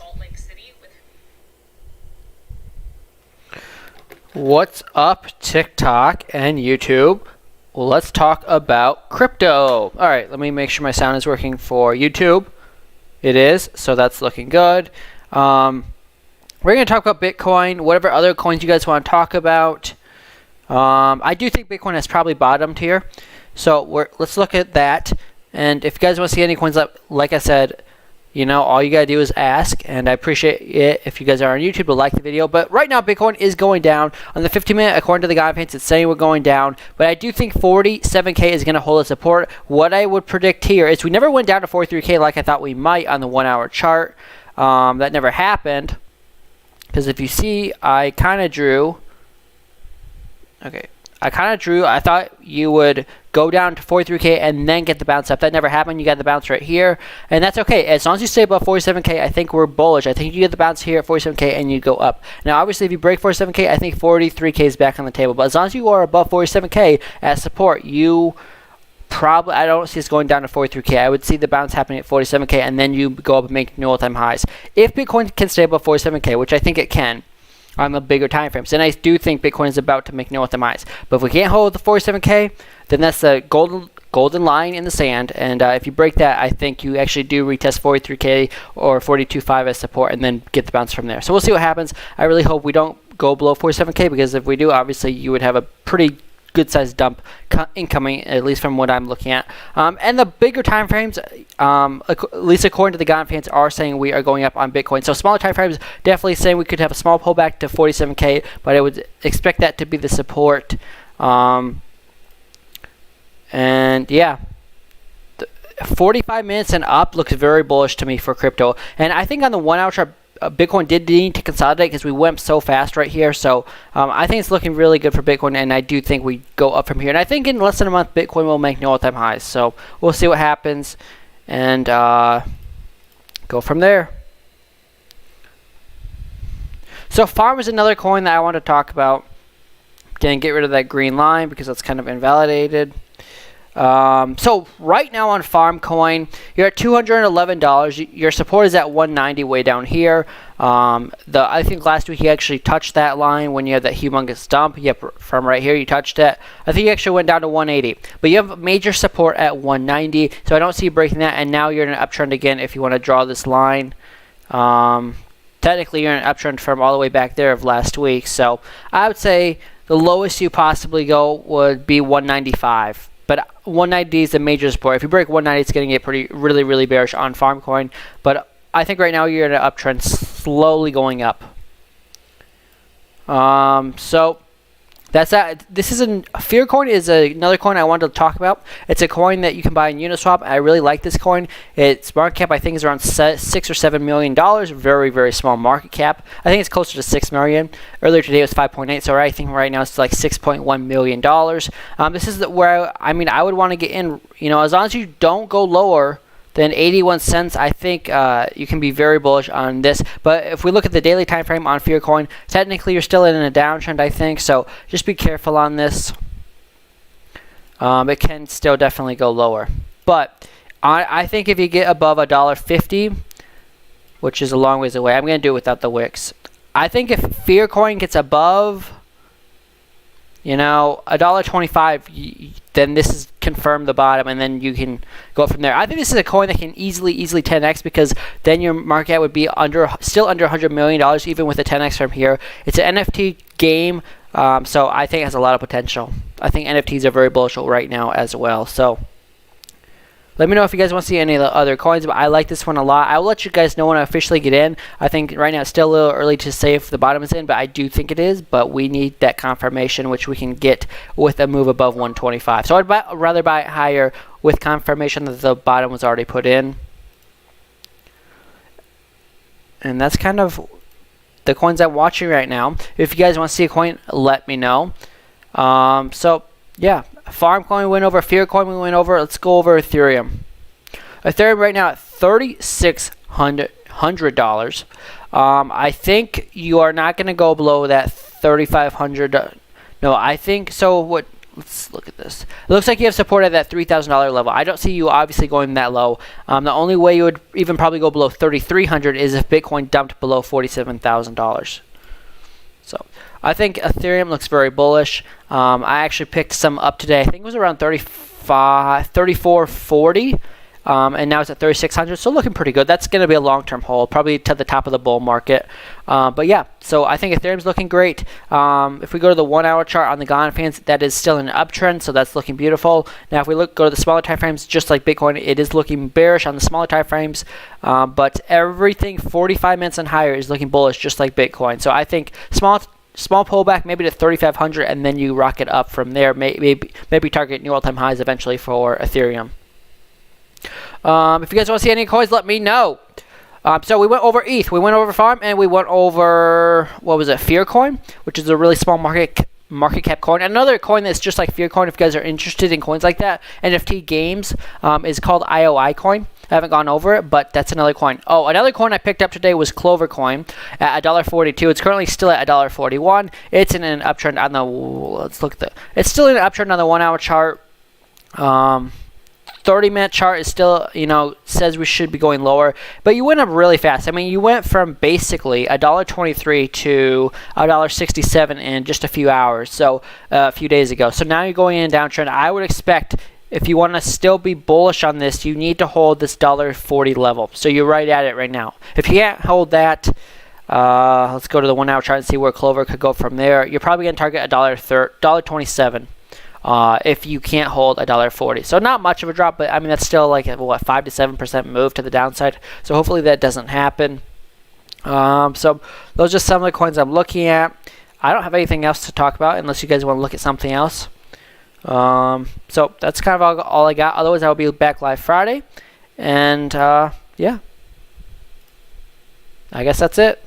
Salt Lake City with. What's up, TikTok and YouTube? Well, let's talk about crypto. All right, let me make sure my sound is working for YouTube. It is, so that's looking good. We're going to talk about Bitcoin, whatever other coins you guys want to talk about. I do think Bitcoin has probably bottomed here, so let's look at that. And if you guys want to see any coins, like I said, you know, all you got to do is ask, and I appreciate it if you guys are on YouTube to like the video. But right now, Bitcoin is going down. On the 15-minute, according to the guide pants, it's saying we're going down. But I do think 47K is going to hold a support. What I would predict here is we never went down to 43K like I thought we might on the 1-hour chart. That never happened. Because if you see, I kind of drew. Okay. I thought you would go down to 43K and then get the bounce up. That never happened. You got the bounce right here. And that's okay. As long as you stay above 47K, I think we're bullish. I think you get the bounce here at 47K and you go up. Now, obviously, if you break 47K, I think 43K is back on the table. But as long as you are above 47K as support, you probably, I don't see us going down to 43K. I would see the bounce happening at 47K and then you go up and make new all-time highs. If Bitcoin can stay above 47K, which I think it can, on the bigger time frames. And I do think Bitcoin is about to make new all-time highs. But if we can't hold the 47K, then that's the golden line in the sand. And if you break that, I think you actually do retest 43K or 42.5 as support and then get the bounce from there. So we'll see what happens. I really hope we don't go below 47K, because if we do, obviously you would have a pretty good-sized dump incoming, at least from what I'm looking at. And the bigger time frames, at least according to the guide fans, are saying we are going up on Bitcoin. So smaller time frames definitely saying we could have a small pullback to 47K, but I would expect that to be the support. And yeah, 45 minutes and up looks very bullish to me for crypto. And I think on the 1-hour chart, Bitcoin did need to consolidate because we went so fast right here. So I think it's looking really good for Bitcoin, and I do think we go up from here. And I think in less than a month, Bitcoin will make new all-time highs. So we'll see what happens and go from there. So Farm is another coin that I want to talk about. Again, get rid of that green line because that's kind of invalidated. So right now on Farm Coin, you're at $211. Your support is at 190 way down here. I think last week you actually touched that line when you had that humongous dump. Yep, from right here you touched it. I think you actually went down to 180. But you have major support at 190, so I don't see you breaking that. And now you're in an uptrend again if you want to draw this line. Technically you're in an uptrend from all the way back there of last week. So I would say the lowest you possibly go would be 195. But 190 is the major support. If you break 190, it's going to get really bearish on Farmcoin. But I think right now you're in an uptrend, slowly going up. So that's that. This is Fear Coin is another coin I wanted to talk about. It's a coin that you can buy in Uniswap. I really like this coin. Its market cap I think is around $6 or $7 million. Very small market cap. I think it's closer to $6 million. Earlier today it was 5.8. So I think right now it's like $6.1 million. This is where I would want to get in. You know, as long as you don't go lower than 81 cents, I think you can be very bullish on this. But if we look at the daily time frame on Fear Coin, technically you're still in a downtrend, I think. So just be careful on this. It can still definitely go lower. But I think if you get above $1.50, which is a long ways away, I'm going to do it without the wicks. I think if Fear Coin gets above, you know, $1.25, then this is confirmed the bottom, and then you can go from there. I think this is a coin that can easily 10x, because then your market cap would be still under $100 million, even with a 10x from here. It's an NFT game, so I think it has a lot of potential. I think NFTs are very bullish right now as well. So let me know if you guys want to see any of the other coins, but I like this one a lot. I will let you guys know when I officially get in. I think right now it's still a little early to say if the bottom is in, but I do think it is. But we need that confirmation, which we can get with a move above 125. So I'd rather buy it higher with confirmation that the bottom was already put in. And that's kind of the coins I'm watching right now. If you guys want to see a coin, let me know. So yeah. Farm Coin went over, Fear Coin we went over. Let's go over Ethereum. Ethereum right now at $3,600. I think you are not going to go below that 3,500. No, I think so. What let's look at this. It looks like you have support at that $3,000 level. I don't see you obviously going that low. The only way you would even probably go below 3,300 is if Bitcoin dumped below $47,000. So I think Ethereum looks very bullish. I actually picked some up today. I think it was around 34.40. And now it's at 3,600, so looking pretty good. That's going to be a long-term hold, probably to the top of the bull market. But yeah, so I think Ethereum's looking great. If we go to the 1 hour chart on the Gann fans, that is still an uptrend, so that's looking beautiful. Now, if we go to the smaller time frames, just like Bitcoin, it is looking bearish on the smaller time frames. But everything 45 minutes and higher is looking bullish, just like Bitcoin. So I think small pullback, maybe to 3,500, and then you rocket up from there. Maybe target new all-time highs eventually for Ethereum. If you guys want to see any coins, let me know. So we went over ETH, we went over Farm, and we went over, what was it, Fear Coin, which is a really small market cap coin. Another coin that's just like Fear Coin, if you guys are interested in coins like that, NFT Games, is called IOI Coin. I haven't gone over it, but that's another coin. Oh, another coin I picked up today was Clover Coin at $1.42. It's currently still at $1.41. It's in an uptrend on the, it's still in an uptrend on the 1 hour chart. 30-minute chart is still, says we should be going lower, but you went up really fast. I mean, you went from basically $1.23 to $1.67 in just a few hours, so a few days ago. So now you're going in a downtrend. I would expect, if you want to still be bullish on this, you need to hold this $1.40 level. So you're right at it right now. If you can't hold that, let's go to the 1 hour chart and see where Clover could go from there. You're probably going to target $1.27. If you can't hold $1.40. So not much of a drop, but I mean, that's still like a, 5 to 7% move to the downside. So hopefully that doesn't happen. So those are just some of the coins I'm looking at. I don't have anything else to talk about unless you guys want to look at something else. So that's kind of all I got. Otherwise, I'll be back live Friday. And yeah, I guess that's it.